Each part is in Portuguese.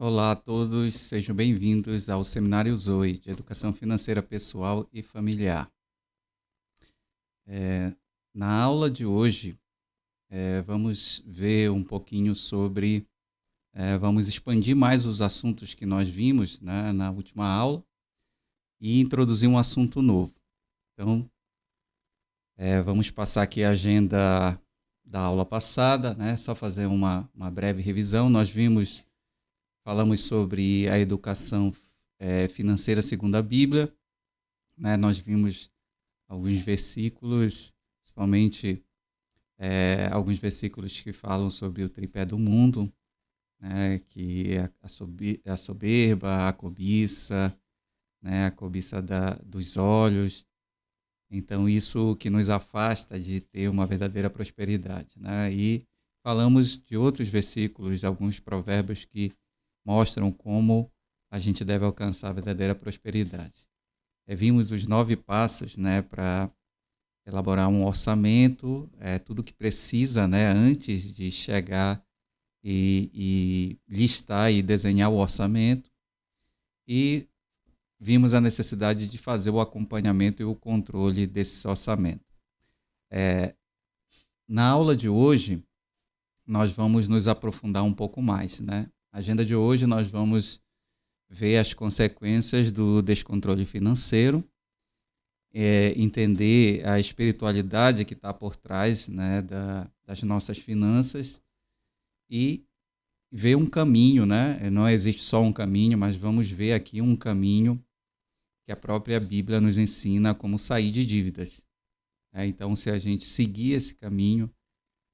Olá a todos, sejam bem-vindos ao Seminário Zoe, de Educação Financeira Pessoal e Familiar. Na aula de hoje, vamos ver um pouquinho sobre, vamos expandir mais os assuntos que nós vimos, né, na última aula e introduzir um assunto novo. Então, vamos passar aqui a agenda da aula passada, né, só fazer uma breve revisão. Falamos sobre a educação financeira segundo a Bíblia, né? Nós vimos alguns versículos, principalmente alguns versículos que falam sobre o tripé do mundo, né? Que é a soberba, a cobiça, né? A cobiça dos olhos. Então, isso que nos afasta de ter uma verdadeira prosperidade, né? E falamos de outros versículos, de alguns provérbios que mostram como a gente deve alcançar a verdadeira prosperidade. Vimos os 9 passos, né, para elaborar um orçamento, tudo que precisa, né, antes de chegar e listar e desenhar o orçamento. E vimos a necessidade de fazer o acompanhamento e o controle desse orçamento. Na aula de hoje, nós vamos nos aprofundar um pouco mais, né? Na agenda de hoje, nós vamos ver as consequências do descontrole financeiro, entender a espiritualidade que está por trás, né, das nossas finanças e ver um caminho, né? Não existe só um caminho, mas vamos ver aqui um caminho que a própria Bíblia nos ensina como sair de dívidas. Então, se a gente seguir esse caminho,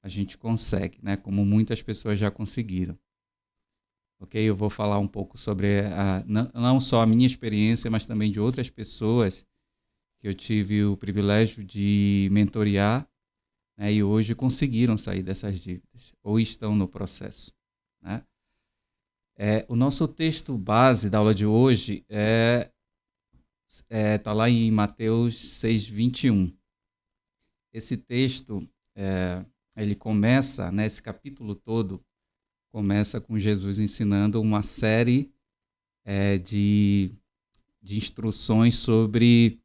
a gente consegue, né? Como muitas pessoas já conseguiram. Ok? Eu vou falar um pouco sobre não só a minha experiência, mas também de outras pessoas que eu tive o privilégio de mentorear, né, e hoje conseguiram sair dessas dívidas, ou estão no processo, né? O nosso texto base da aula de hoje está lá em Mateus 6:21. Esse texto, ele começa, né, esse capítulo todo, começa com Jesus ensinando uma série de instruções sobre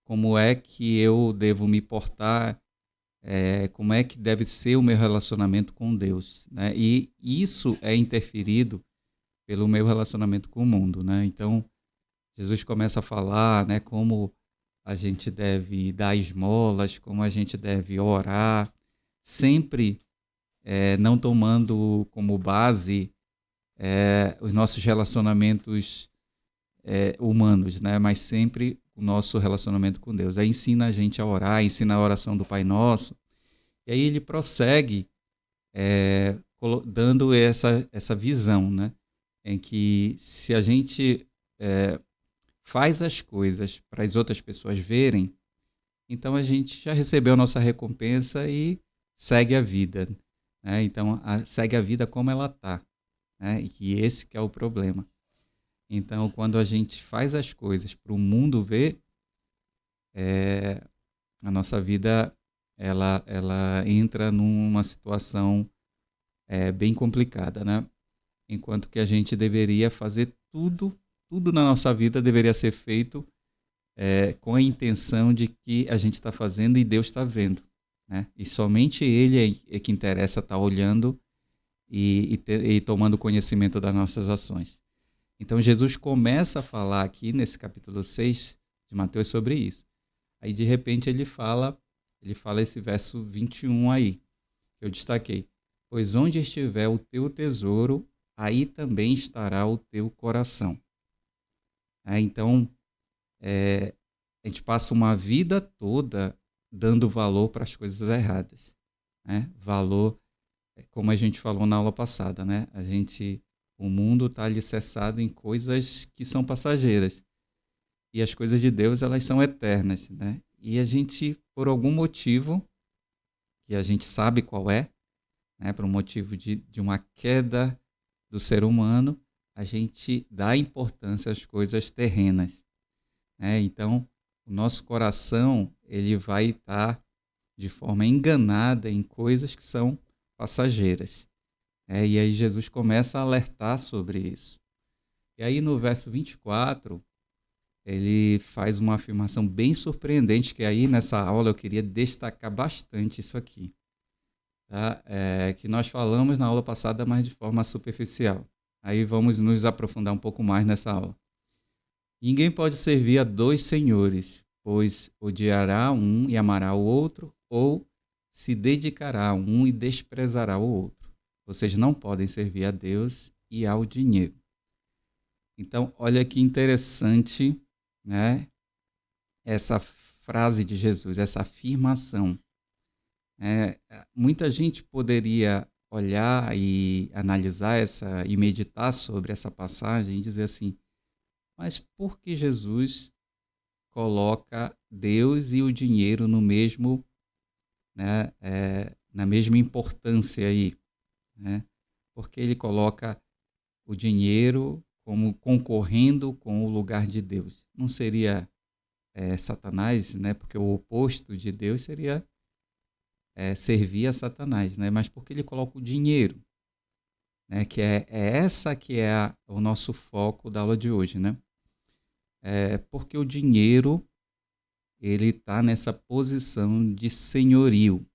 como é que eu devo me portar, como é que deve ser o meu relacionamento com Deus, né? E isso é interferido pelo meu relacionamento com o mundo, né? Então, Jesus começa a falar, né, como a gente deve dar esmolas, como a gente deve orar, sempre não tomando como base os nossos relacionamentos humanos, né? Mas sempre o nosso relacionamento com Deus. Aí ensina a gente a orar, ensina a oração do Pai Nosso, e aí ele prossegue dando essa visão, né? Em que se a gente faz as coisas para as outras pessoas verem, então a gente já recebeu a nossa recompensa e segue a vida, né? Então, segue a vida como ela está, né? E que esse que é o problema. Então, quando a gente faz as coisas para o mundo ver, a nossa vida ela entra numa situação bem complicada, né? Enquanto que a gente deveria fazer tudo na nossa vida deveria ser feito com a intenção de que a gente está fazendo e Deus está vendo, né? E somente Ele é que interessa estar olhando e tomando conhecimento das nossas ações. Então, Jesus começa a falar aqui nesse capítulo 6 de Mateus sobre isso. Aí, de repente, ele fala esse verso 21 aí, que eu destaquei. Pois onde estiver o teu tesouro, aí também estará o teu coração. Então, a gente passa uma vida toda dando valor para as coisas erradas, né? Valor, como a gente falou na aula passada, né? O mundo está alicerçado em coisas que são passageiras. E as coisas de Deus, elas são eternas, né? E a gente, por algum motivo, que a gente sabe qual é, né? Por um motivo de uma queda do ser humano, a gente dá importância às coisas terrenas, né? Então, o nosso coração, ele vai estar de forma enganada em coisas que são passageiras. E aí Jesus começa a alertar sobre isso. E aí no verso 24, ele faz uma afirmação bem surpreendente, que aí nessa aula eu queria destacar bastante isso aqui, tá? Que nós falamos na aula passada, mas de forma superficial. Aí vamos nos aprofundar um pouco mais nessa aula. Ninguém pode servir a dois senhores, pois odiará um e amará o outro, ou se dedicará a um e desprezará o outro. Vocês não podem servir a Deus e ao dinheiro. Então, olha que interessante, né? Essa frase de Jesus, essa afirmação. Muita gente poderia olhar e analisar e meditar sobre essa passagem e dizer assim, mas por que Jesus coloca Deus e o dinheiro no mesmo, né, na mesma importância aí, né? Porque ele coloca o dinheiro como concorrendo com o lugar de Deus. Não seria Satanás, né? Porque o oposto de Deus seria servir a Satanás, né? Mas porque ele coloca o dinheiro, né? Que essa que é o nosso foco da aula de hoje, né? Porque o dinheiro ele está nessa posição de senhorio,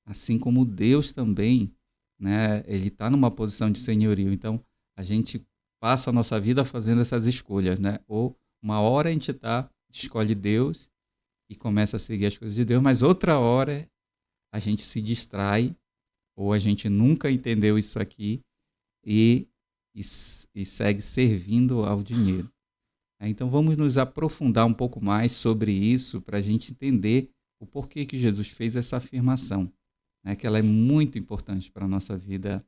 assim como Deus também, né? Ele está numa posição de senhorio. Então a gente passa a nossa vida fazendo essas escolhas, né? Ou uma hora a gente escolhe Deus e começa a seguir as coisas de Deus, mas outra hora a gente se distrai, ou a gente nunca entendeu isso aqui e segue servindo ao dinheiro. Então vamos nos aprofundar um pouco mais sobre isso para a gente entender o porquê que Jesus fez essa afirmação, né? Que ela é muito importante para a nossa vida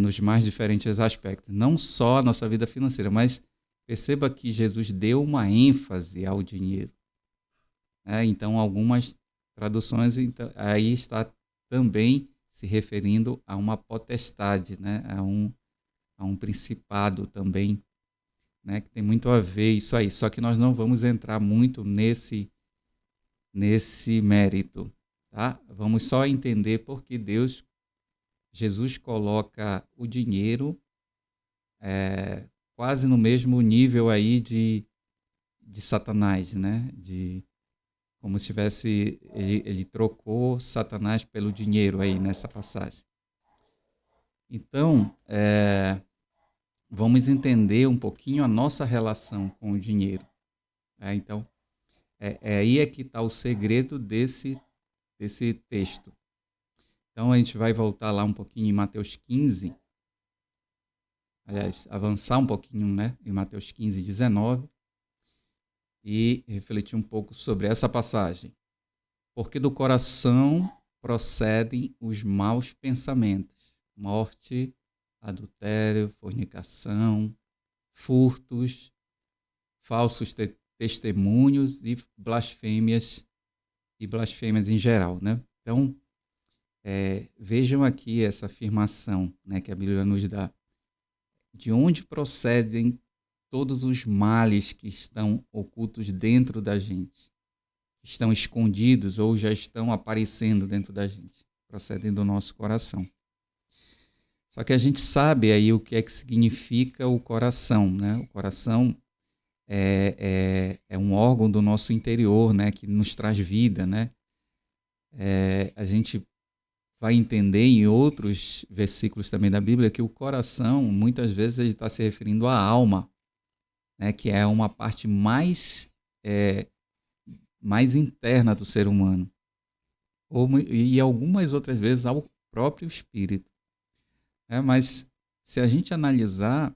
nos mais diferentes aspectos. Não só a nossa vida financeira, mas perceba que Jesus deu uma ênfase ao dinheiro. Então algumas traduções aí está também se referindo a uma potestade, né? a um principado também, né? Que tem muito a ver isso aí. Só que nós não vamos entrar muito nesse mérito, tá? Vamos só entender porque Jesus coloca o dinheiro quase no mesmo nível aí de Satanás, né? Como se tivesse, ele trocou Satanás pelo dinheiro aí nessa passagem. Então, vamos entender um pouquinho a nossa relação com o dinheiro. Então, aí que está o segredo desse texto. Então, a gente vai voltar lá um pouquinho em Mateus 15, aliás, avançar um pouquinho, né, em Mateus 15, 19, e refletir um pouco sobre essa passagem. Porque do coração procedem os maus pensamentos, morte, adultério, fornicação, furtos, falsos testemunhos e blasfêmias em geral, né? Então, vejam aqui essa afirmação, né, que a Bíblia nos dá. De onde procedem todos os males que estão ocultos dentro da gente? Estão escondidos ou já estão aparecendo dentro da gente, procedem do nosso coração. Só que a gente sabe aí o que é que significa o coração, né? O coração é um órgão do nosso interior, né? Que nos traz vida, né? A gente vai entender em outros versículos também da Bíblia que o coração, muitas vezes, ele está se referindo à alma, né? Que é uma parte mais interna do ser humano, e algumas outras vezes ao próprio espírito. Mas se a gente analisar,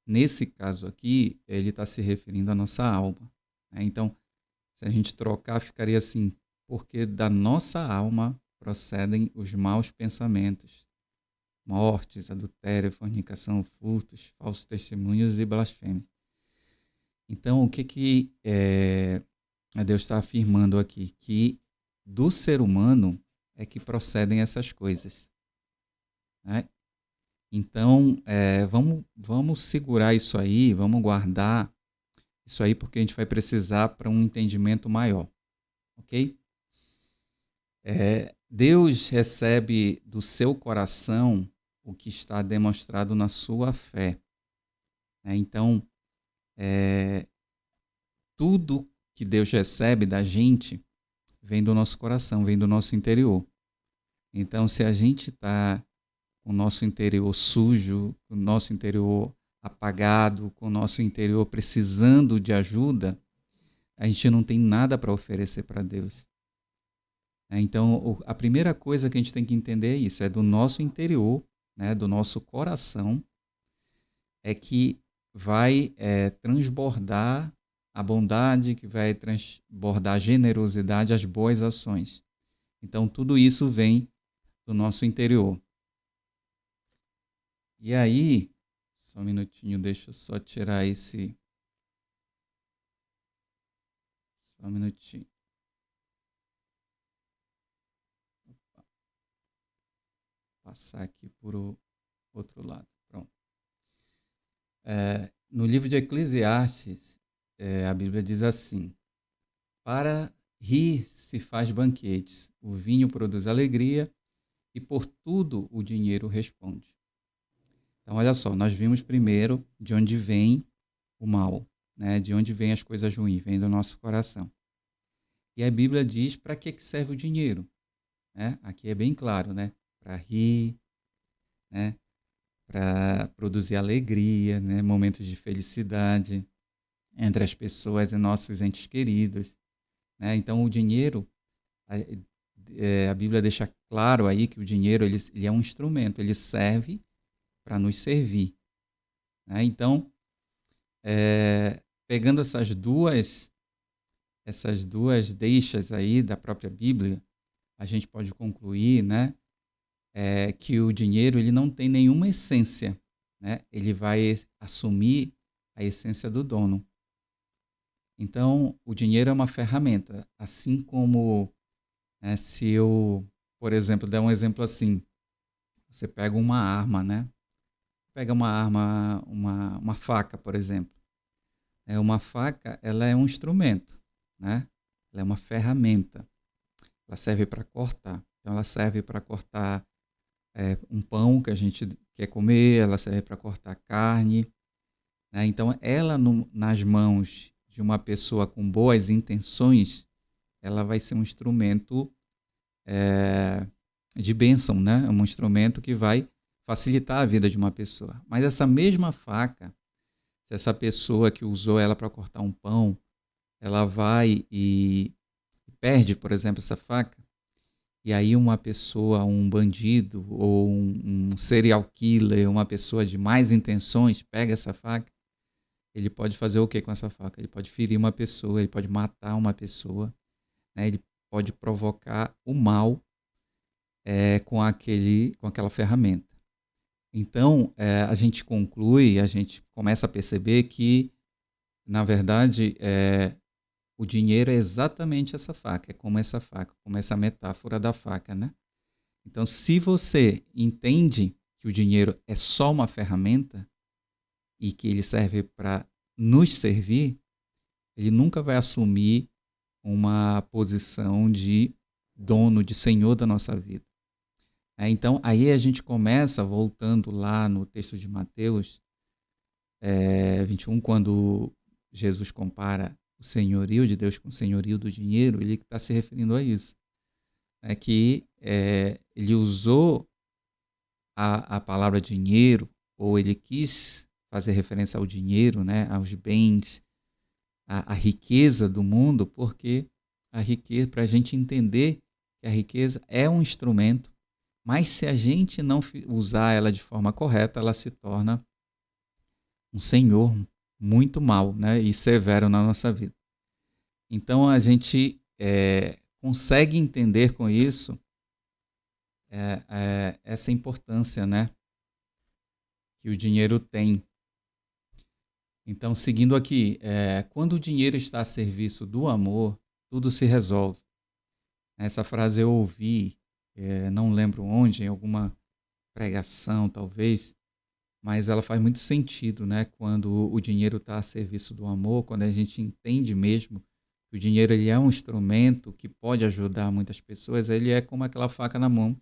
nesse caso aqui, ele está se referindo à nossa alma. Então, se a gente trocar, ficaria assim, porque da nossa alma procedem os maus pensamentos, mortes, adultério, fornicação, furtos, falsos testemunhos e blasfêmias. Então, o que Deus está afirmando aqui? Que do ser humano é que procedem essas coisas, né? Então, vamos segurar isso aí, vamos guardar isso aí, porque a gente vai precisar para um entendimento maior, ok? Deus recebe do seu coração o que está demonstrado na sua fé. Então, tudo que Deus recebe da gente vem do nosso coração, vem do nosso interior. Então, se a gente está com o nosso interior sujo, com o nosso interior apagado, com o nosso interior precisando de ajuda, a gente não tem nada para oferecer para Deus. Então, a primeira coisa que a gente tem que entender é isso, é do nosso interior, né, do nosso coração, é que vai transbordar a bondade, que vai transbordar a generosidade, as boas ações. Então, tudo isso vem do nosso interior. E aí, só um minutinho, deixa eu só tirar esse... Só um minutinho. Opa. Passar aqui por o outro lado. Pronto. No livro de Eclesiastes, a Bíblia diz assim: para rir se faz banquetes, o vinho produz alegria e por tudo o dinheiro responde. Então, olha só, nós vimos primeiro de onde vem o mal, né? De onde vem as coisas ruins, vem do nosso coração. E a Bíblia diz para que serve o dinheiro, né? Aqui é bem claro, né? Para rir, né? Para produzir alegria, né? Momentos de felicidade entre as pessoas e nossos entes queridos, né? Então, o dinheiro, a Bíblia deixa claro aí que o dinheiro ele é um instrumento, ele serve para nos servir. Né? Então, pegando essas duas deixas aí da própria Bíblia, a gente pode concluir, né, que o dinheiro ele não tem nenhuma essência, né? Ele vai assumir a essência do dono. Então, o dinheiro é uma ferramenta, assim como se eu, por exemplo, der um exemplo assim, você pega uma arma, né? Pega uma arma, uma faca, por exemplo. Uma faca, ela é um instrumento, né? Ela é uma ferramenta. Ela serve para cortar. Então, ela serve para cortar um pão que a gente quer comer, ela serve para cortar carne. Né? Então, ela nas mãos de uma pessoa com boas intenções, ela vai ser um instrumento de bênção, né? É um instrumento que vai facilitar a vida de uma pessoa. Mas essa mesma faca, se essa pessoa que usou ela para cortar um pão, ela vai e perde, por exemplo, essa faca, e aí uma pessoa, um bandido ou um serial killer, uma pessoa de más intenções, pega essa faca, ele pode fazer o que com essa faca? Ele pode ferir uma pessoa, ele pode matar uma pessoa, né? Ele pode provocar o mal com aquela ferramenta. Então, a gente conclui, a gente começa a perceber que, na verdade, o dinheiro é exatamente essa faca, é como essa faca, como essa metáfora da faca, né? Então, se você entende que o dinheiro é só uma ferramenta e que ele serve para nos servir, ele nunca vai assumir uma posição de dono, de senhor da nossa vida. Então, aí a gente começa, voltando lá no texto de Mateus 21, quando Jesus compara o senhorio de Deus com o senhorio do dinheiro, ele está se referindo a isso. Que ele usou a palavra dinheiro, ou ele quis fazer referência ao dinheiro, né, aos bens, a riqueza do mundo, porque a riqueza, para a gente entender que a riqueza é um instrumento, mas se a gente não usar ela de forma correta, ela se torna um senhor muito mau, né, e severo na nossa vida. Então a gente consegue entender com isso essa importância, né, que o dinheiro tem. Então, seguindo aqui, quando o dinheiro está a serviço do amor, tudo se resolve. Essa frase eu ouvi, não lembro onde, em alguma pregação talvez, mas ela faz muito sentido, né? Quando o dinheiro está a serviço do amor, quando a gente entende mesmo que o dinheiro ele é um instrumento que pode ajudar muitas pessoas, ele é como aquela faca na mão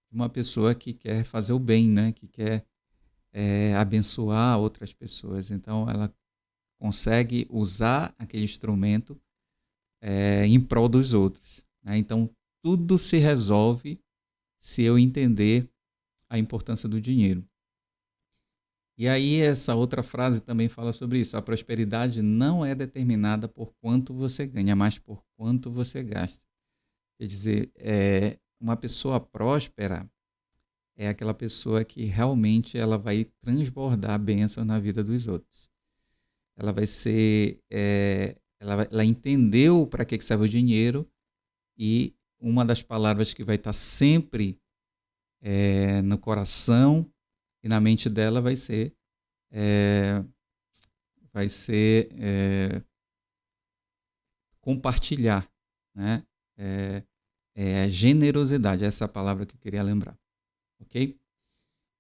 de uma pessoa que quer fazer o bem, né? Que quer abençoar outras pessoas. Então, ela consegue usar aquele instrumento em prol dos outros, né? Então, tudo se resolve se eu entender a importância do dinheiro. E aí essa outra frase também fala sobre isso. A prosperidade não é determinada por quanto você ganha, mas por quanto você gasta. Quer dizer, uma pessoa próspera é aquela pessoa que realmente ela vai transbordar bênçãos na vida dos outros. Ela vai ser... ela entendeu para que serve o dinheiro, e uma das palavras que vai estar sempre no coração e na mente dela vai ser compartilhar, né? Generosidade, essa é a palavra que eu queria lembrar, ok?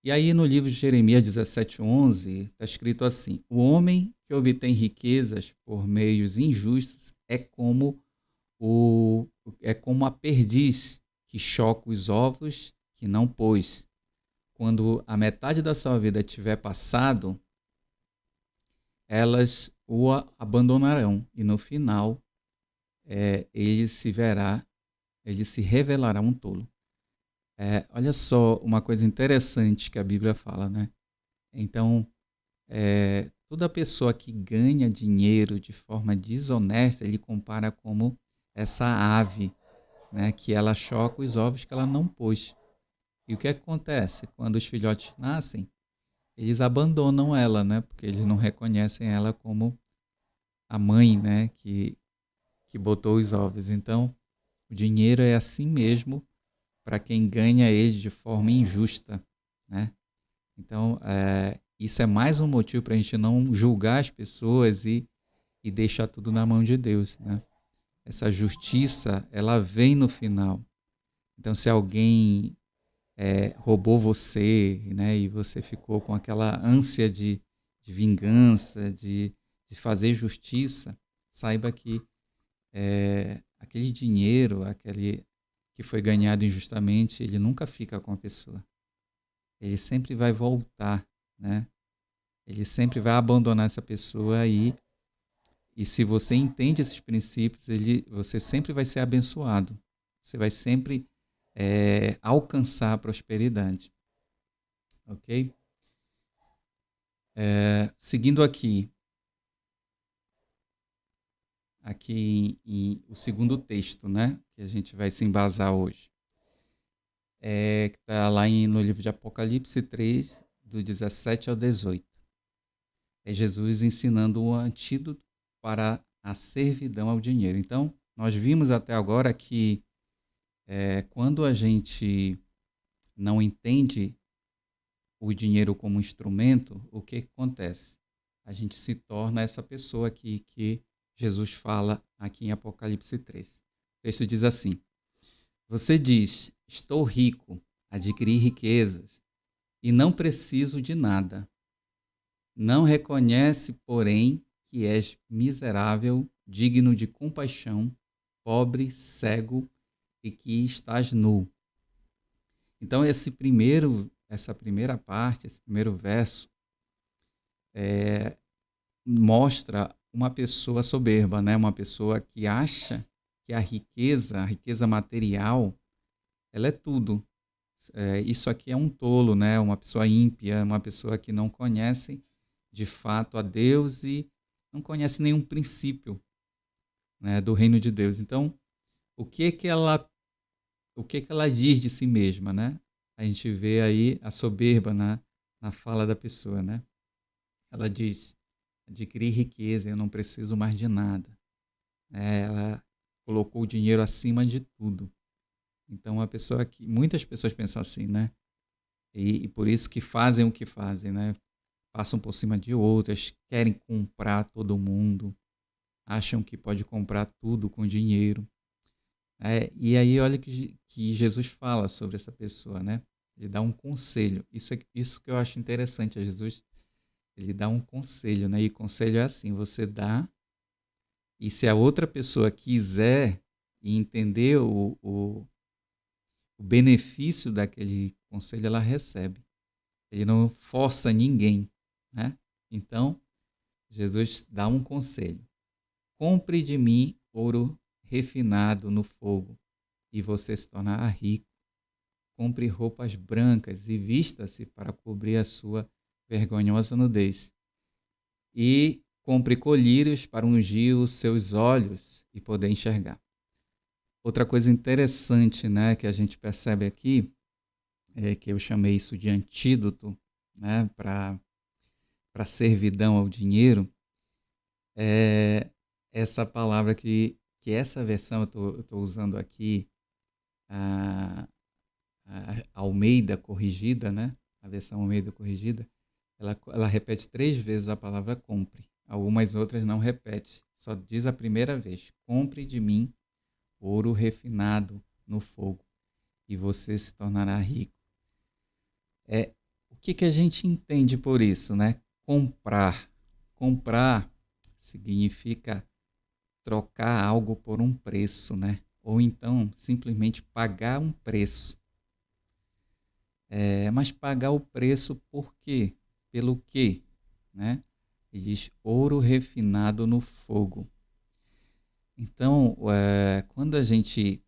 E aí no livro de Jeremias 17:11 está escrito assim: o homem que obtém riquezas por meios injustos é como a perdiz que choca os ovos que não pôs. Quando a metade da sua vida tiver passado, elas o abandonarão, e no final ele se revelará um tolo. Olha só uma coisa interessante que a Bíblia fala, né? Então, toda pessoa que ganha dinheiro de forma desonesta, ele compara como essa ave, né, que ela choca os ovos que ela não pôs. E o que acontece? Quando os filhotes nascem, eles abandonam ela, né, porque eles não reconhecem ela como a mãe, né, que botou os ovos. Então, o dinheiro é assim mesmo para quem ganha ele de forma injusta, né? Então, isso é mais um motivo para a gente não julgar as pessoas e deixar tudo na mão de Deus, né? Essa justiça, ela vem no final. Então, se alguém roubou você, né, e você ficou com aquela ânsia de vingança, de fazer justiça, saiba que aquele dinheiro, aquele que foi ganhado injustamente, ele nunca fica com a pessoa. Ele sempre vai voltar, né? Ele sempre vai abandonar essa pessoa aí. E se você entende esses princípios, você sempre vai ser abençoado. Você vai sempre alcançar a prosperidade. Ok? Seguindo aqui em o segundo texto, né, que a gente vai se embasar hoje. Que está lá no livro de Apocalipse 3, do 17 ao 18. É Jesus ensinando um antídoto para a servidão ao dinheiro. Então, nós vimos até agora que quando a gente não entende o dinheiro como instrumento, o que acontece? A gente se torna essa pessoa aqui que Jesus fala aqui em Apocalipse 3. O texto diz assim: você diz, estou rico, adquiri riquezas e não preciso de nada. Não reconhece, porém, que és miserável, digno de compaixão, pobre, cego e que estás nu. Então, essa primeira parte, esse primeiro verso, mostra uma pessoa soberba, né? Uma pessoa que acha que a riqueza material, ela é tudo. Isso aqui é um tolo, né? Uma pessoa ímpia, uma pessoa que não conhece de fato a Deus e não conhece nenhum princípio, né, do reino de Deus. Então, o que ela diz de si mesma, né? A gente vê aí a soberba na fala da pessoa, né? Ela diz: adquiri riqueza, eu não preciso mais de nada. Ela colocou o dinheiro acima de tudo. Então, muitas pessoas pensam assim, né? E por isso que fazem o que fazem, né? Passam por cima de outras, querem comprar todo mundo, acham que pode comprar tudo com dinheiro. E aí olha que Jesus fala sobre essa pessoa, né? Ele dá um conselho. Isso que eu acho interessante. Jesus, ele dá um conselho, né? E o conselho é assim: você dá, e se a outra pessoa quiser e entender o benefício daquele conselho, ela recebe. Ele não força ninguém, né? Então, Jesus dá um conselho. Compre de mim ouro refinado no fogo, e você se tornará rico. Compre roupas brancas e vista-se para cobrir a sua vergonhosa nudez. E compre colírios para ungir os seus olhos e poder enxergar. Outra coisa interessante, né, que a gente percebe aqui, é que eu chamei isso de antídoto, né, para servidão ao dinheiro, é essa palavra que essa versão eu estou usando aqui, a Almeida corrigida, né? A versão Almeida corrigida, ela repete 3 vezes a palavra compre. Algumas outras não repete, só diz a primeira vez: compre de mim ouro refinado no fogo, e você se tornará rico. O que a gente entende por isso, né? Comprar. Comprar significa trocar algo por um preço, né? Ou então simplesmente pagar um preço. Mas pagar o preço por quê? Pelo quê? Né? Ele diz ouro refinado no fogo. Então, quando a gente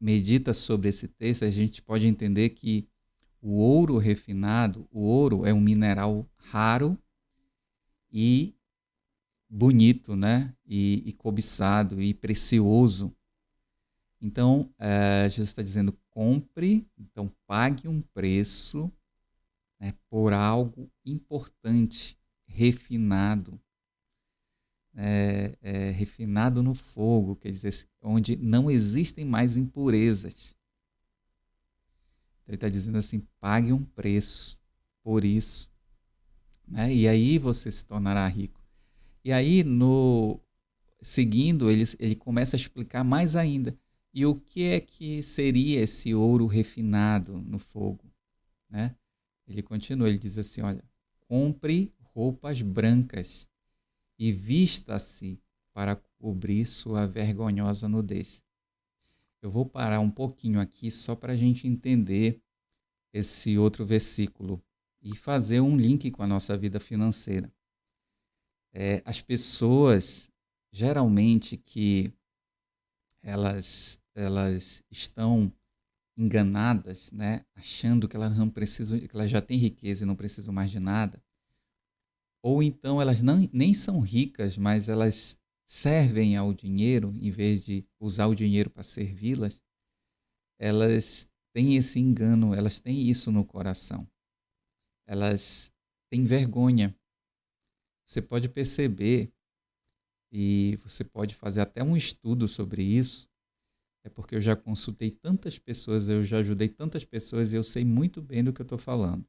medita sobre esse texto, a gente pode entender que o ouro refinado, o ouro é um mineral raro e bonito, né? E cobiçado e precioso. Então, Jesus está dizendo, compre, então pague um preço, né, por algo importante, refinado. Refinado no fogo, quer dizer, onde não existem mais impurezas. Então, ele está dizendo assim, pague um preço por isso, né? E aí você se tornará rico. E aí, seguindo, ele começa a explicar mais ainda. E o que é que seria esse ouro refinado no fogo? Né? Ele continua, ele diz assim, olha, compre roupas brancas e vista-se para cobrir sua vergonhosa nudez. Eu vou parar um pouquinho aqui só para a gente entender esse outro versículo e fazer um link com a nossa vida financeira. As pessoas, geralmente, que elas estão enganadas, né, achando que elas não precisam, que elas já têm riqueza e não precisam mais de nada, ou então elas nem são ricas, mas elas servem ao dinheiro em vez de usar o dinheiro para servi-las, elas têm esse engano, elas têm isso no coração. Elas têm vergonha. Você pode perceber, e você pode fazer até um estudo sobre isso, porque eu já consultei tantas pessoas, eu já ajudei tantas pessoas e eu sei muito bem do que eu estou falando.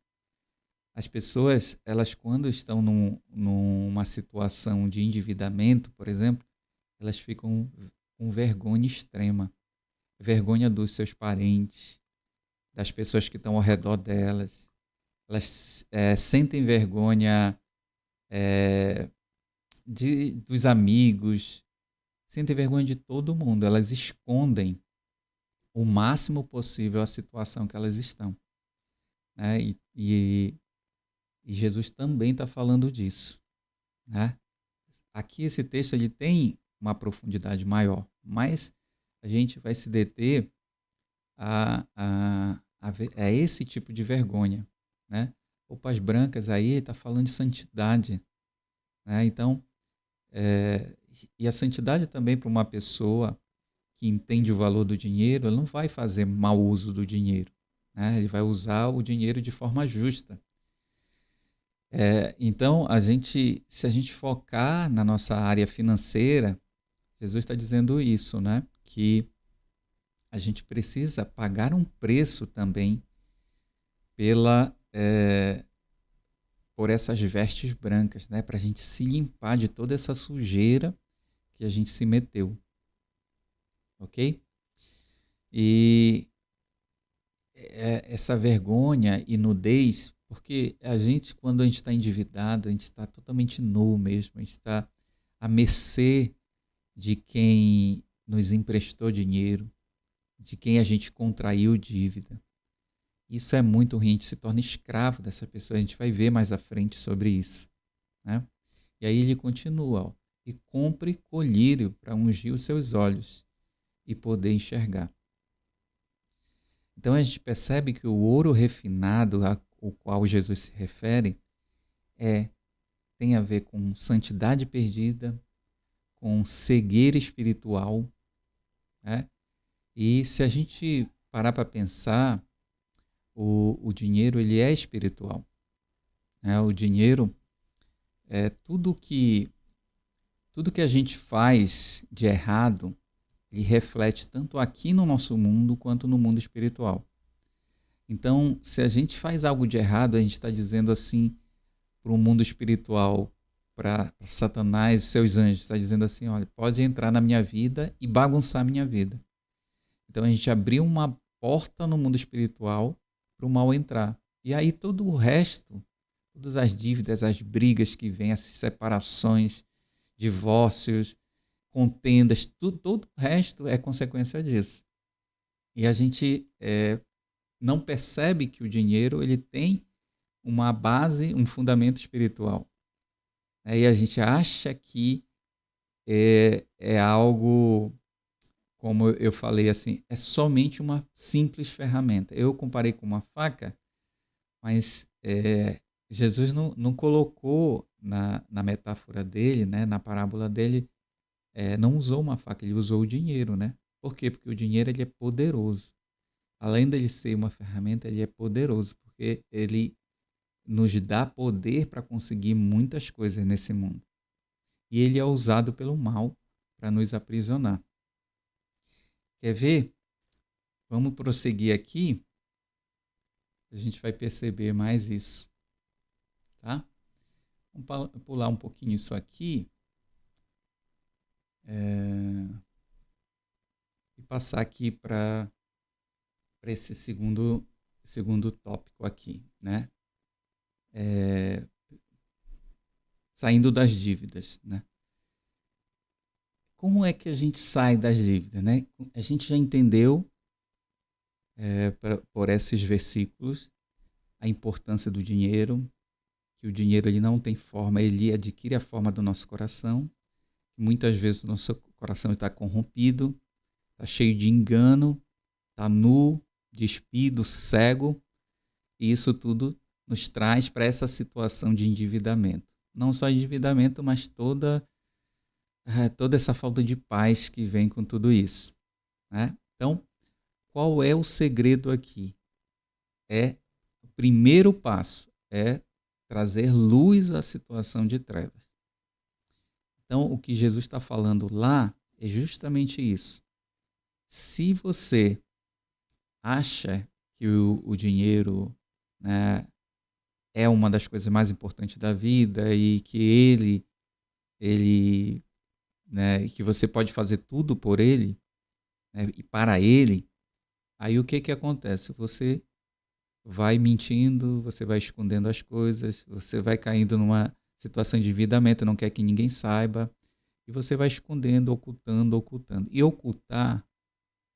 As pessoas, elas quando estão numa situação de endividamento, por exemplo, elas ficam com vergonha extrema. Vergonha dos seus parentes, das pessoas que estão ao redor delas. Elas sentem vergonha dos amigos, sentem vergonha de todo mundo. Elas escondem o máximo possível a situação que elas estão. Né? E Jesus também está falando disso. Né? Aqui esse texto ele tem uma profundidade maior, mas a gente vai se deter a esse tipo de vergonha. Né? Roupas brancas aí está falando de santidade. Né? Então, e a santidade também para uma pessoa que entende o valor do dinheiro, ele não vai fazer mau uso do dinheiro. Né? Ele vai usar o dinheiro de forma justa. Então, se a gente focar na nossa área financeira, Jesus está dizendo isso, né? Que a gente precisa pagar um preço também por essas vestes brancas, né? Para a gente se limpar de toda essa sujeira que a gente se meteu. Ok? E essa vergonha e nudez, porque quando a gente está endividado, a gente está totalmente nu mesmo, a gente está à mercê de quem nos emprestou dinheiro, de quem a gente contraiu dívida. Isso é muito ruim, a gente se torna escravo dessa pessoa, a gente vai ver mais à frente sobre isso, né? E aí ele continua, ó, e compre colírio para ungir os seus olhos e poder enxergar. Então a gente percebe que o ouro refinado ao qual Jesus se refere tem a ver com santidade perdida, com cegueira espiritual, né? E se a gente parar para pensar, o dinheiro ele é espiritual, né? O dinheiro é tudo que a gente faz de errado, ele reflete tanto aqui no nosso mundo quanto no mundo espiritual. Então, se a gente faz algo de errado, a gente está dizendo assim para o mundo espiritual, para Satanás e seus anjos, está dizendo assim, olha, pode entrar na minha vida e bagunçar a minha vida. Então a gente abriu uma porta no mundo espiritual para o mal entrar. E aí todo o resto, todas as dívidas, as brigas que vêm, as separações, divórcios, contendas, todo o resto é consequência disso. E a gente não percebe que o dinheiro ele tem uma base, um fundamento espiritual. E a gente acha que é algo, como eu falei assim, é somente uma simples ferramenta. Eu comparei com uma faca, mas Jesus não colocou na metáfora dele, né, na parábola dele, não usou uma faca, ele usou o dinheiro, né? Por quê? Porque o dinheiro ele é poderoso. Além dele ser uma ferramenta, ele é poderoso, porque ele nos dá poder para conseguir muitas coisas nesse mundo. E ele é usado pelo mal para nos aprisionar. Quer ver? Vamos prosseguir aqui. A gente vai perceber mais isso. Tá? Vamos pular um pouquinho isso aqui. E passar aqui para esse segundo tópico aqui, né? Saindo das dívidas, né? Como é que a gente sai das dívidas, né? A gente já entendeu por esses versículos a importância do dinheiro, que o dinheiro ele não tem forma, ele adquire a forma do nosso coração. Muitas vezes o nosso coração está corrompido, está cheio de engano, está nu, despido, cego, e isso tudo nos traz para essa situação de endividamento. Não só endividamento, mas toda essa falta de paz que vem com tudo isso, né? Então, qual é o segredo aqui? O primeiro passo é trazer luz à situação de trevas. Então, o que Jesus está falando lá é justamente isso. Se você acha que o dinheiro, né, é uma das coisas mais importantes da vida e que ele né, que você pode fazer tudo por ele, né, e para ele, aí o que acontece? Você vai mentindo, você vai escondendo as coisas, você vai caindo numa situação de endividamento, não quer que ninguém saiba, e você vai escondendo, ocultando. E ocultar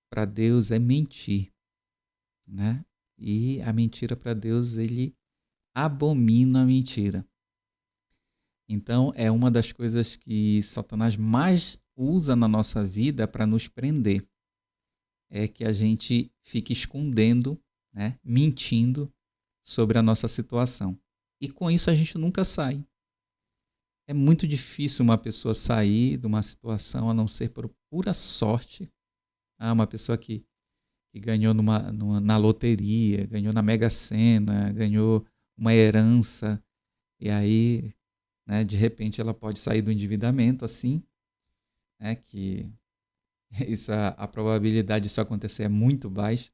para Deus é mentir, né? E a mentira para Deus, ele abomina a mentira. Então, é uma das coisas que Satanás mais usa na nossa vida para nos prender. É que a gente fique escondendo, né, mentindo sobre a nossa situação. E com isso a gente nunca sai. É muito difícil uma pessoa sair de uma situação a não ser por pura sorte. Uma pessoa que ganhou na loteria, ganhou na Mega Sena, ganhou uma herança, e aí, né, de repente ela pode sair do endividamento assim, né, que a probabilidade disso acontecer é muito baixa.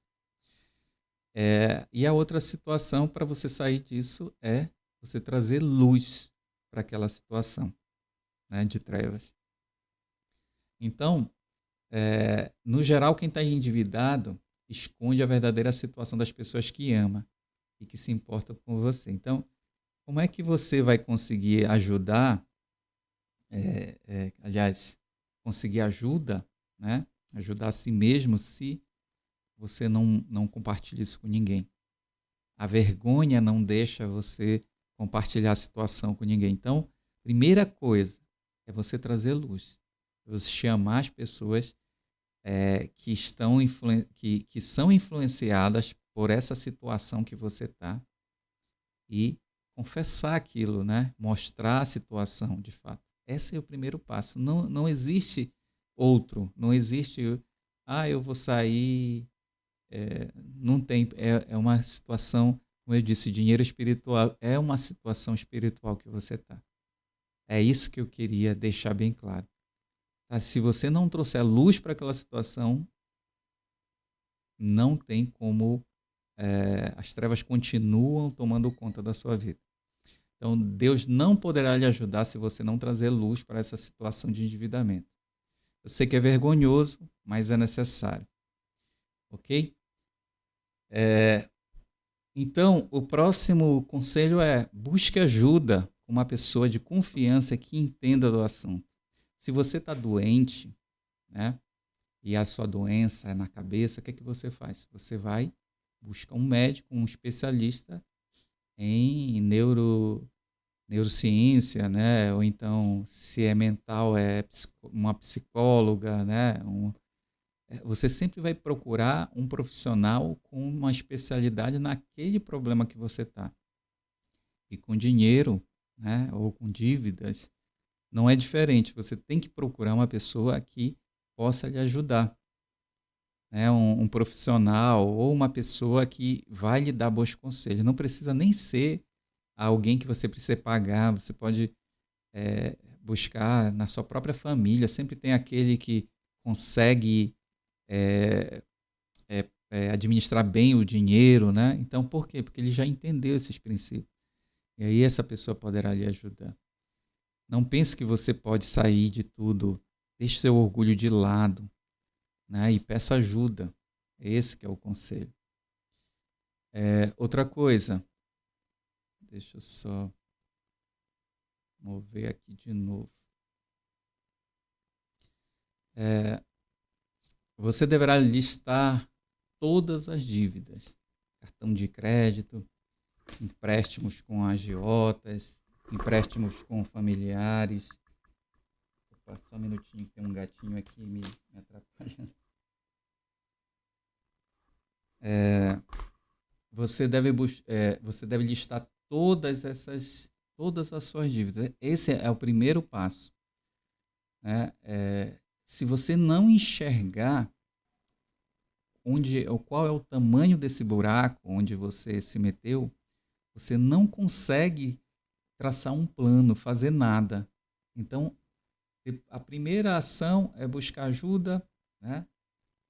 E a outra situação para você sair disso é você trazer luz para aquela situação, né, de trevas. Então, no geral, quem está endividado esconde a verdadeira situação das pessoas que ama e que se importam com você. Então, como é que você vai conseguir ajudar, conseguir ajuda, né? Ajudar a si mesmo se você não compartilha isso com ninguém. A vergonha não deixa você compartilhar a situação com ninguém. Então, primeira coisa é você trazer luz. É você chamar as pessoas que são influenciadas por essa situação que você está e confessar aquilo, né? Mostrar a situação de fato. Esse é o primeiro passo. Não existe outro. Não existe, eu vou sair. Não tem. É uma situação, como eu disse, dinheiro espiritual. É uma situação espiritual que você está. É isso que eu queria deixar bem claro. Tá? Se você não trouxer luz para aquela situação, não tem como. As trevas continuam tomando conta da sua vida. Então, Deus não poderá lhe ajudar se você não trazer luz para essa situação de endividamento. Eu sei que é vergonhoso, mas é necessário. Ok? Então, o próximo conselho é: busque ajuda com uma pessoa de confiança que entenda do assunto. Se você está doente, né, e a sua doença é na cabeça, o que é que você faz? Você vai buscar um médico, um especialista em neurociência, né? Ou então, se é mental, uma psicóloga, né? Você sempre vai procurar um profissional com uma especialidade naquele problema que você está. E com dinheiro, né? Ou com dívidas, não é diferente. Você tem que procurar uma pessoa que possa lhe ajudar. Né? Um profissional ou uma pessoa que vai lhe dar bons conselhos. Não precisa nem ser alguém que você precisa pagar. Você pode buscar na sua própria família. Sempre tem aquele que consegue administrar bem o dinheiro, né? Então, por quê? Porque ele já entendeu esses princípios. E aí essa pessoa poderá lhe ajudar. Não pense que você pode sair de tudo. Deixe seu orgulho de lado, né? E peça ajuda. Esse que é o conselho. Outra coisa. Deixa eu só mover aqui de novo. Você deverá listar todas as dívidas. Cartão de crédito, empréstimos com agiotas, empréstimos com familiares. Opa, só um minutinho, tem um gatinho aqui me atrapalhando. Você deve listar todas as suas dívidas. Esse é o primeiro passo. Né? Se você não enxergar qual é o tamanho desse buraco onde você se meteu, você não consegue traçar um plano, fazer nada. Então, a primeira ação é buscar ajuda, né?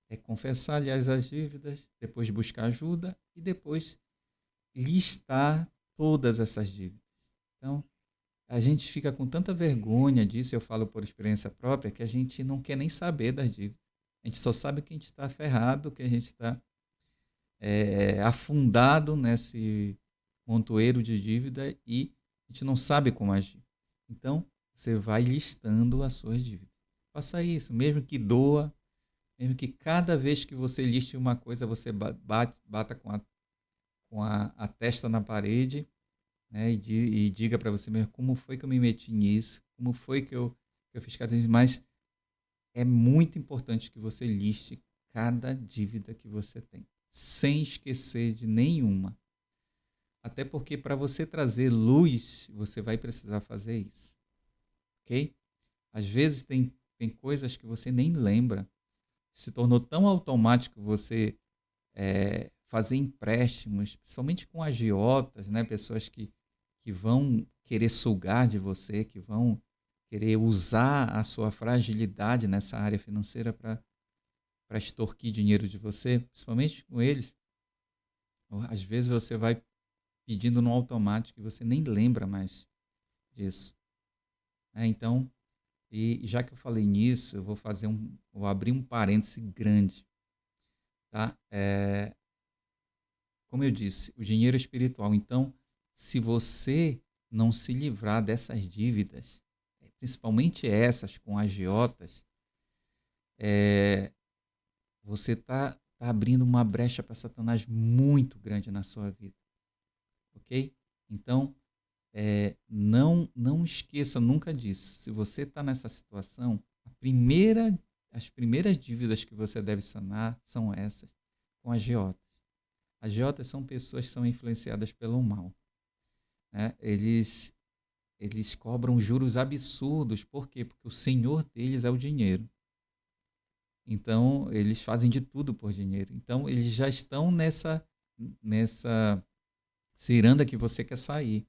É confessar, aliás, as dívidas, depois buscar ajuda e depois listar todas essas dívidas. Então, a gente fica com tanta vergonha disso, eu falo por experiência própria, que a gente não quer nem saber das dívidas. A gente só sabe que a gente está ferrado, que a gente está afundado nesse montoeiro de dívida e a gente não sabe como agir. Então, você vai listando as suas dívidas. Faça isso, mesmo que doa, mesmo que cada vez que você liste uma coisa, você bata com a testa na parede, né, e diga para você mesmo como foi que eu me meti nisso, como foi que eu fiz cada vez mais. É muito importante que você liste cada dívida que você tem, sem esquecer de nenhuma. Até porque para você trazer luz, você vai precisar fazer isso. Ok? Às vezes tem coisas que você nem lembra. Se tornou tão automático você fazer empréstimos, principalmente com agiotas, né? Pessoas que vão querer sugar de você, que vão querer usar a sua fragilidade nessa área financeira para extorquir dinheiro de você, principalmente com eles. Às vezes você vai pedindo no automático e você nem lembra mais disso. Então, e já que eu falei nisso, eu vou abrir um parêntese grande. Tá? Como eu disse, o dinheiro é espiritual. Então, se você não se livrar dessas dívidas, principalmente essas com agiotas, você está está abrindo uma brecha para Satanás muito grande na sua vida. Ok? Então, não esqueça nunca disso. Se você está nessa situação, as primeiras dívidas que você deve sanar são essas, com agiotas. Agiotas são pessoas que são influenciadas pelo mal. Né? Eles cobram juros absurdos. Por quê? Porque o senhor deles é o dinheiro. Então, eles fazem de tudo por dinheiro. Então, eles já estão nessa ciranda que você quer sair.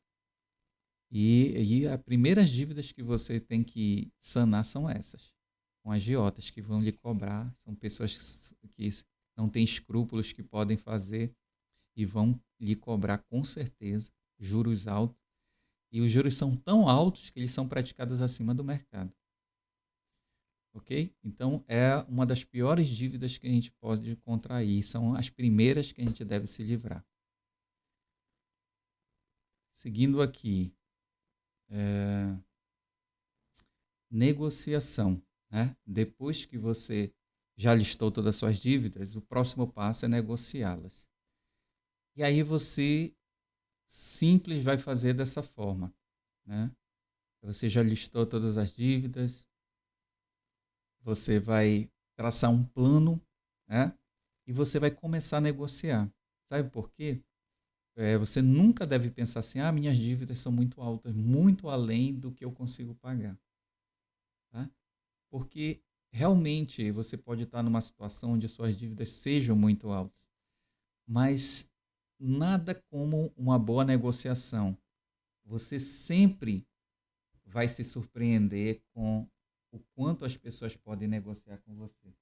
E as primeiras dívidas que você tem que sanar são essas, com agiotas que vão lhe cobrar. São pessoas que não têm escrúpulos, que podem fazer e vão lhe cobrar com certeza juros altos. E os juros são tão altos que eles são praticados acima do mercado. Ok? Então, é uma das piores dívidas que a gente pode contrair. São as primeiras que a gente deve se livrar. Seguindo aqui. Negociação. Né? Depois que você já listou todas as suas dívidas, o próximo passo é negociá-las. E aí você simples vai fazer dessa forma. Né? Você já listou todas as dívidas, você vai traçar um plano, né? E você vai começar a negociar. Sabe por quê? Você nunca deve pensar assim, minhas dívidas são muito altas, muito além do que eu consigo pagar. Tá? Porque realmente você pode estar numa situação onde suas dívidas sejam muito altas, mas nada como uma boa negociação. Você sempre vai se surpreender com o quanto as pessoas podem negociar com você.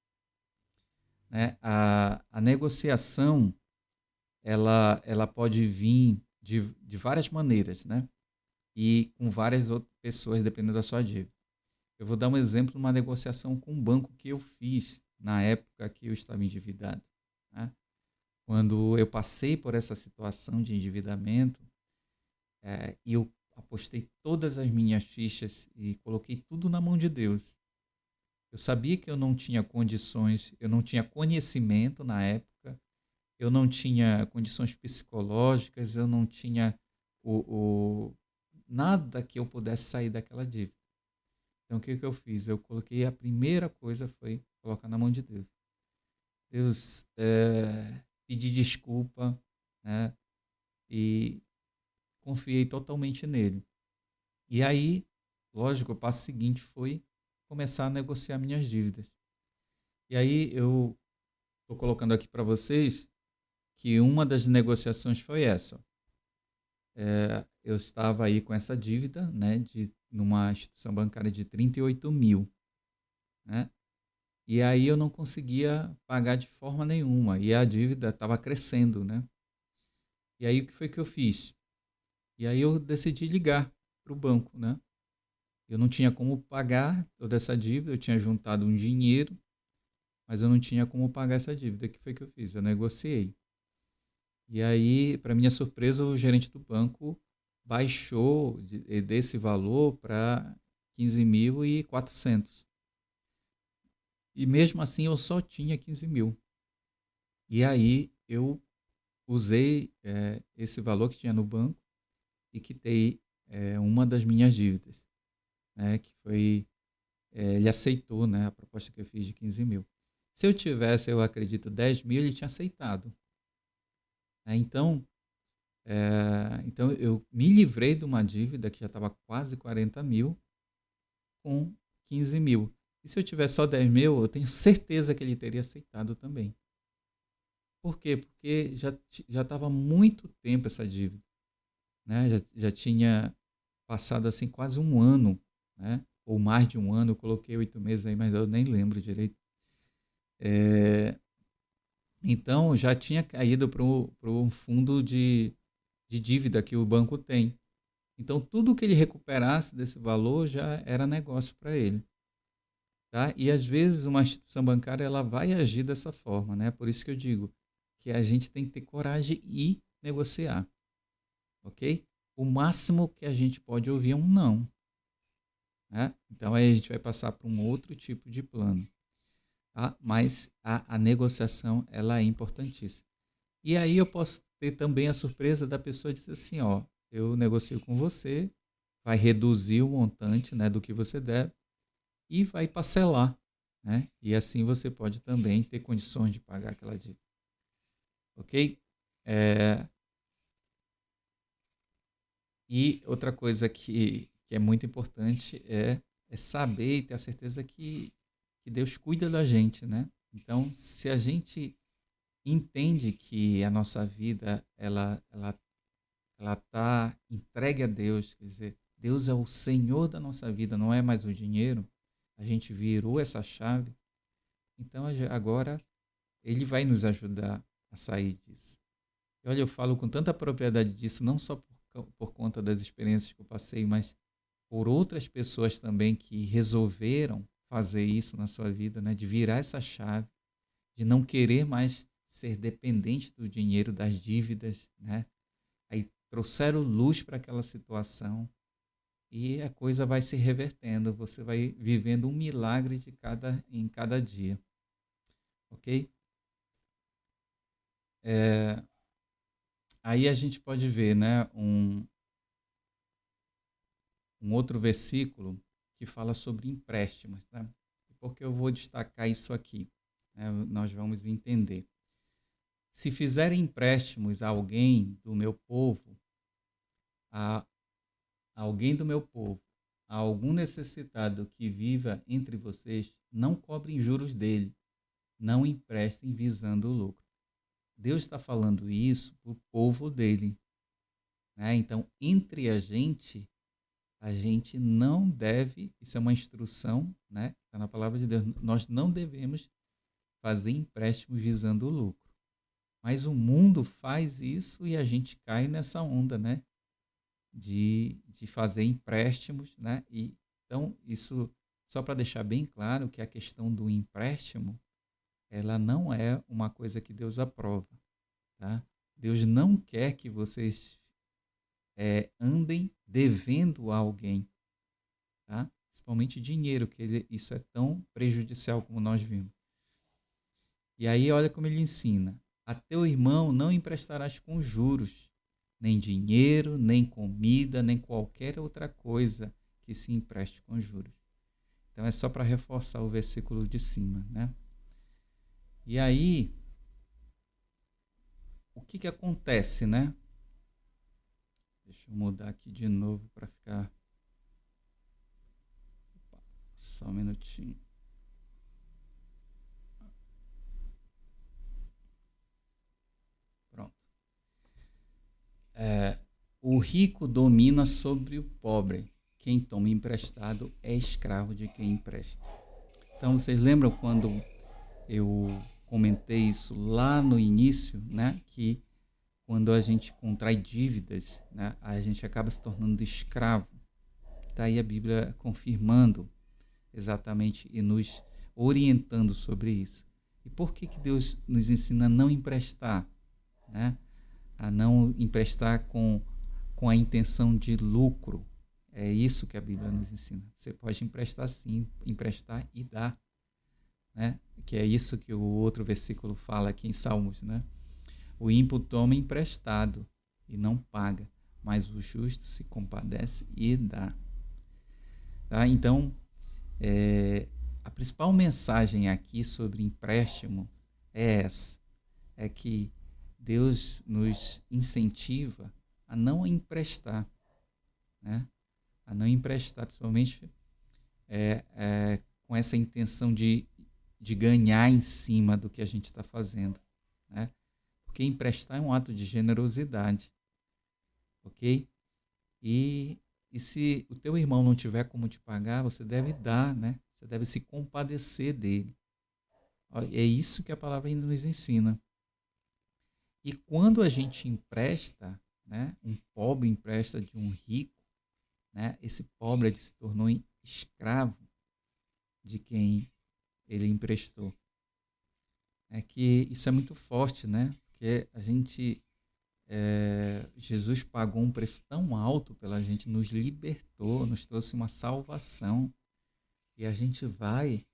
Né? A negociação ela pode vir de várias maneiras, né? E com várias outras pessoas, dependendo da sua dívida. Eu vou dar um exemplo de uma negociação com um banco que eu fiz na época que eu estava endividado. Né? Quando eu passei por essa situação de endividamento, e eu apostei todas as minhas fichas e coloquei tudo na mão de Deus. Eu sabia que eu não tinha condições, eu não tinha conhecimento na época, eu não tinha condições psicológicas, eu não tinha nada que eu pudesse sair daquela dívida. Então, o que eu fiz? Eu coloquei, a primeira coisa foi colocar na mão de Deus. Deus, pedi desculpa, né? E confiei totalmente nele. E aí, lógico, o passo seguinte foi começar a negociar minhas dívidas. E aí eu estou colocando aqui para vocês que uma das negociações foi essa. Eu estava aí com essa dívida, né, numa instituição bancária de 38 mil. Né? E aí eu não conseguia pagar de forma nenhuma. E a dívida estava crescendo. Né? E aí o que foi que eu fiz? E aí eu decidi ligar para o banco. Né? Eu não tinha como pagar toda essa dívida, eu tinha juntado um dinheiro, mas eu não tinha como pagar essa dívida. O que foi que eu fiz? Eu negociei. E aí, para minha surpresa, o gerente do banco baixou desse valor para 15.400. E mesmo assim eu só tinha 15 mil. E aí eu usei esse valor que tinha no banco e quitei uma das minhas dívidas. Né, que foi, ele aceitou, né, a proposta que eu fiz de 15 mil. Se eu tivesse, eu acredito, 10 mil, ele tinha aceitado. Então eu me livrei de uma dívida que já estava quase 40 mil com 15 mil. E se eu tivesse só 10 mil, eu tenho certeza que ele teria aceitado também. Por quê? Porque já estava há muito tempo essa dívida. Né? Já tinha passado assim quase um ano, né? Ou mais de um ano. Eu coloquei 8 meses aí, mas eu nem lembro direito. Então, já tinha caído para um fundo de dívida que o banco tem. Então, tudo que ele recuperasse desse valor já era negócio para ele. Tá? E, às vezes, uma instituição bancária ela vai agir dessa forma. Né? Por isso que eu digo que a gente tem que ter coragem e negociar. Ok? O máximo que a gente pode ouvir é um não. Né? Então, aí a gente vai passar para um outro tipo de plano. tá? Mas a negociação, ela é importantíssima. E aí eu posso ter também a surpresa da pessoa dizer assim, ó, eu negocio com você, vai reduzir o montante, né, do que você deve e vai parcelar, né? E assim você pode também ter condições de pagar aquela dívida, ok? É, e outra coisa que é muito importante é saber e ter a certeza que Deus cuida da gente, né? Então, se a gente entende que a nossa vida ela está entregue a Deus, quer dizer, Deus é o Senhor da nossa vida, não é mais o dinheiro, a gente virou essa chave, então agora Ele vai nos ajudar a sair disso. E olha, eu falo com tanta propriedade disso, não só por conta das experiências que eu passei, mas por outras pessoas também que resolveram fazer isso na sua vida, né? De virar essa chave, de não querer mais ser dependente do dinheiro, das dívidas, né? Aí trouxeram luz para aquela situação e a coisa vai se revertendo, você vai vivendo um milagre em cada dia, ok? É, aí a gente pode ver, né, um outro versículo que fala sobre empréstimos, tá? Porque eu vou destacar isso aqui, né? Nós vamos entender. Se fizerem empréstimos a alguém do meu povo, a alguém do meu povo, a algum necessitado que viva entre vocês, não cobrem juros dele, não emprestem visando o lucro. Deus está falando isso para o povo dele, né? Então, entre a gente não deve, isso é uma instrução, né? Está na palavra de Deus, nós não devemos fazer empréstimos visando o lucro. Mas o mundo faz isso e a gente cai nessa onda, né? De fazer empréstimos, né? E, então, isso, só para deixar bem claro que a questão do empréstimo, ela não é uma coisa que Deus aprova, tá? Deus não quer que vocês andem devendo a alguém, tá? Principalmente dinheiro, que isso é tão prejudicial como nós vimos. E aí olha como ele ensina: a teu irmão não emprestarás com juros, nem dinheiro, nem comida, nem qualquer outra coisa que se empreste com juros. Então é só para reforçar o versículo de cima, né? E aí, o que acontece, né? Deixa eu mudar aqui de novo para ficar... Opa, só um minutinho. Pronto. O rico domina sobre o pobre. Quem toma emprestado é escravo de quem empresta. Então, vocês lembram quando eu comentei isso lá no início, né? Que quando a gente contrai dívidas, né, a gente acaba se tornando escravo. Está aí a Bíblia confirmando exatamente e nos orientando sobre isso. E por que Deus nos ensina a não emprestar, né? A não emprestar com a intenção de lucro? É isso que a Bíblia nos ensina. Você pode emprestar sim, emprestar e dar, né? Que é isso que o outro versículo fala aqui em Salmos, né? O ímpio toma emprestado e não paga, mas o justo se compadece e dá. Tá? Então, a principal mensagem aqui sobre empréstimo é essa, é que Deus nos incentiva a não emprestar, né? A não emprestar, principalmente com essa intenção de ganhar em cima do que a gente está fazendo, né? Porque emprestar é um ato de generosidade, ok? E se o teu irmão não tiver como te pagar, você deve dar, né? Você deve se compadecer dele. É isso que a palavra ainda nos ensina. E quando a gente empresta, né? Um pobre empresta de um rico, né? Esse pobre ele se tornou escravo de quem ele emprestou. É que isso é muito forte, né? Porque a gente... Jesus pagou um preço tão alto pela gente, nos libertou, nos trouxe uma salvação, e a gente vai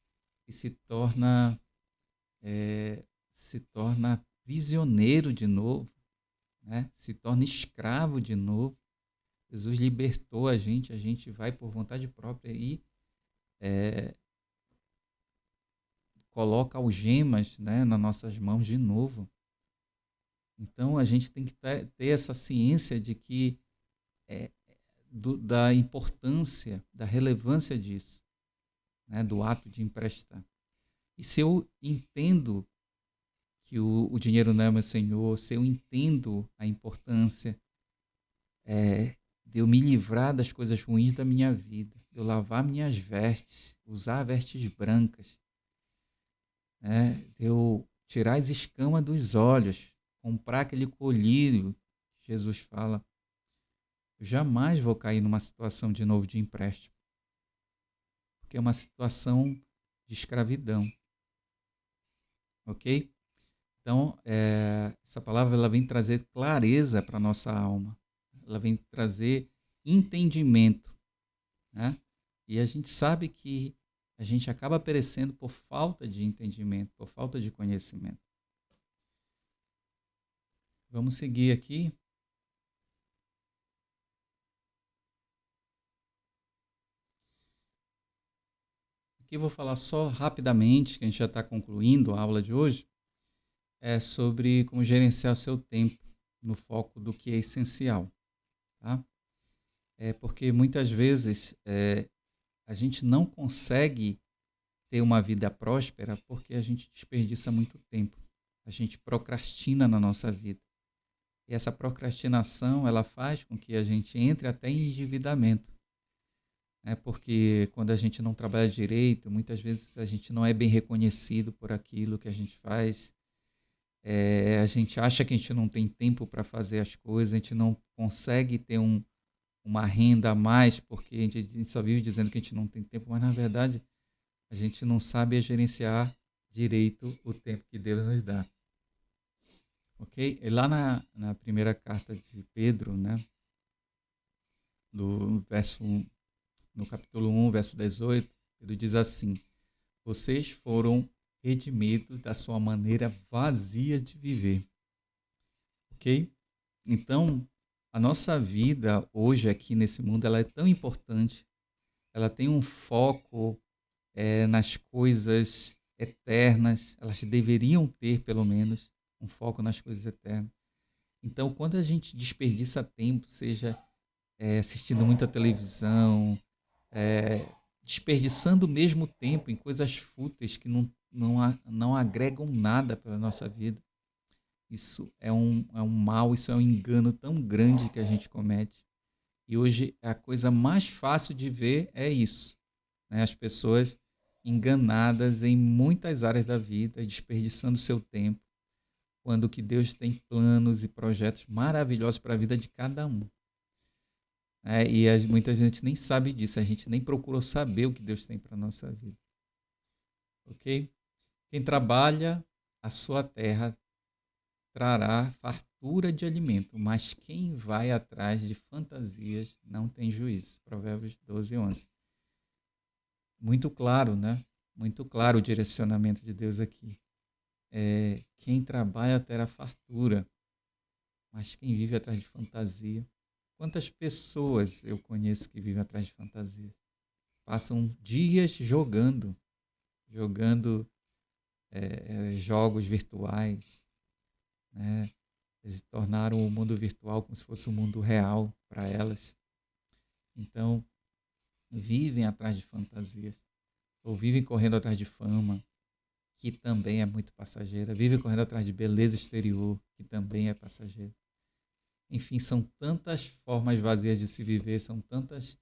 e se torna se torna prisioneiro de novo, né? Se torna escravo de novo. Jesus libertou a gente vai por vontade própria e coloca algemas, né, nas nossas mãos de novo. Então a gente tem que ter essa ciência de que da importância, da relevância disso, né, do ato de emprestar. E se eu entendo que o dinheiro não é meu senhor, se eu entendo a importância de eu me livrar das coisas ruins da minha vida, de eu lavar minhas vestes, usar vestes brancas, né, de eu tirar as escamas dos olhos, comprar aquele colírio, Jesus fala, eu jamais vou cair numa situação de novo de empréstimo, porque é uma situação de escravidão, ok? Então, essa palavra ela vem trazer clareza para a nossa alma, ela vem trazer entendimento, né? E a gente sabe que a gente acaba perecendo por falta de entendimento, por falta de conhecimento. Vamos seguir aqui. Aqui eu vou falar só rapidamente, que a gente já está concluindo a aula de hoje, sobre como gerenciar o seu tempo no foco do que é essencial. Tá? Porque muitas vezes a gente não consegue ter uma vida próspera porque a gente desperdiça muito tempo. A gente procrastina na nossa vida. E essa procrastinação ela faz com que a gente entre até em endividamento. Porque quando a gente não trabalha direito, muitas vezes a gente não é bem reconhecido por aquilo que a gente faz. A gente acha que a gente não tem tempo para fazer as coisas, a gente não consegue ter uma renda a mais, porque a gente só vive dizendo que a gente não tem tempo, mas na verdade a gente não sabe gerenciar direito o tempo que Deus nos dá. Ok? E lá na primeira carta de Pedro, né, no capítulo 1, verso 18, Pedro diz assim, vocês foram redimidos da sua maneira vazia de viver. Ok? Então, a nossa vida hoje aqui nesse mundo, ela é tão importante, ela tem um foco nas coisas eternas, elas deveriam ter, pelo menos, um foco nas coisas eternas. Então, quando a gente desperdiça tempo, seja assistindo muita televisão, desperdiçando o mesmo tempo em coisas fúteis que não agregam nada para a nossa vida, isso é um mal, isso é um engano tão grande que a gente comete. E hoje a coisa mais fácil de ver é isso, né? As pessoas enganadas em muitas áreas da vida, desperdiçando seu tempo, quando que Deus tem planos e projetos maravilhosos para a vida de cada um. E muita gente nem sabe disso, a gente nem procurou saber o que Deus tem para a nossa vida. Ok? Quem trabalha a sua terra trará fartura de alimento, mas quem vai atrás de fantasias não tem juízo. Provérbios 12, 11. Muito claro, né? Muito claro o direcionamento de Deus aqui. Quem trabalha terá fartura, mas quem vive atrás de fantasia. Quantas pessoas eu conheço que vivem atrás de fantasia? Passam dias jogando jogos virtuais, né? Eles tornaram o mundo virtual como se fosse um mundo real para elas. Então, vivem atrás de fantasias, ou vivem correndo atrás de fama, que também é muito passageira, vivem correndo atrás de beleza exterior, que também é passageira. Enfim, são tantas formas vazias de se viver, são tantas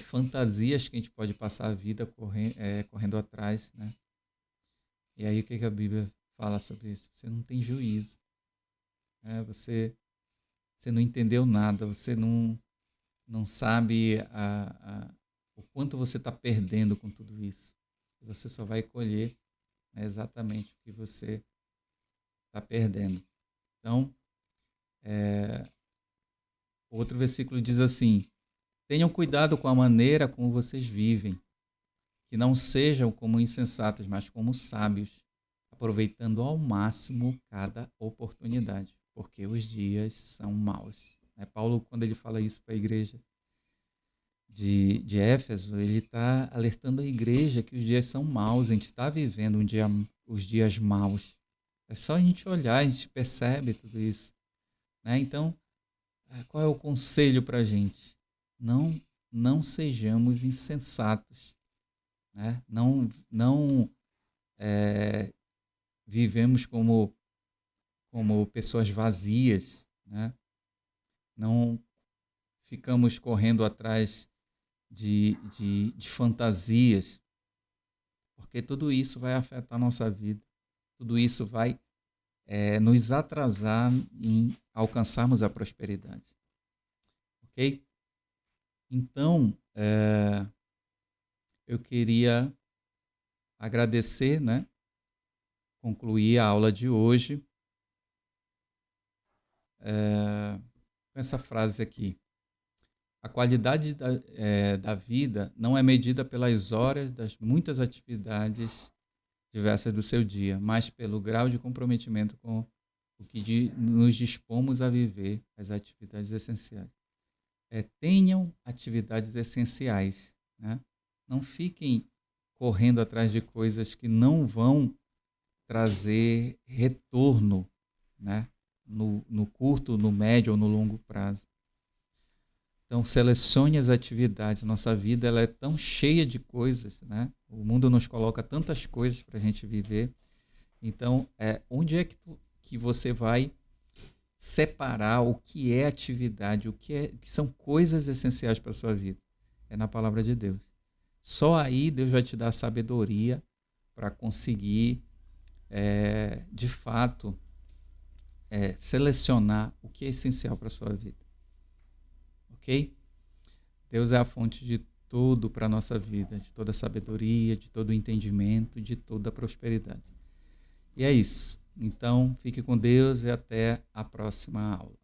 fantasias que a gente pode passar a vida correndo atrás, né? E aí o que a Bíblia fala sobre isso? Você não tem juízo. Você não entendeu nada, você não sabe o quanto você está perdendo com tudo isso. Você só vai colher exatamente o que você está perdendo. Então, outro versículo diz assim, tenham cuidado com a maneira como vocês vivem, que não sejam como insensatos, mas como sábios. aproveitando ao máximo cada oportunidade, porque os dias são maus. Paulo, quando ele fala isso para a igreja de Éfeso, ele está alertando a igreja que os dias são maus, a gente está vivendo os dias maus. É só a gente olhar, a gente percebe tudo isso. Então, qual é o conselho para a gente? Não sejamos insensatos. Não vivemos como pessoas vazias. Não ficamos correndo atrás de fantasias, porque tudo isso vai afetar a nossa vida, tudo isso vai nos atrasar em alcançarmos a prosperidade. Ok? Então, eu queria agradecer, concluir a aula de hoje com essa frase aqui. A qualidade da vida não é medida pelas horas das muitas atividades diversas do seu dia, mas pelo grau de comprometimento com o que nos dispomos a viver, as atividades essenciais. Tenham atividades essenciais. Não fiquem correndo atrás de coisas que não vão trazer retorno, no curto, no médio ou no longo prazo. Então, selecione as atividades. Nossa vida ela é tão cheia de coisas, O mundo nos coloca tantas coisas para a gente viver. Então, onde é que você vai separar o que é atividade, o que são coisas essenciais para a sua vida? É na palavra de Deus. Só aí Deus vai te dar sabedoria para conseguir, de fato, selecionar o que é essencial para a sua vida. Ok? Deus é a fonte de tudo para a nossa vida, de toda a sabedoria, de todo o entendimento, de toda a prosperidade. E é isso. Então, fique com Deus e até a próxima aula.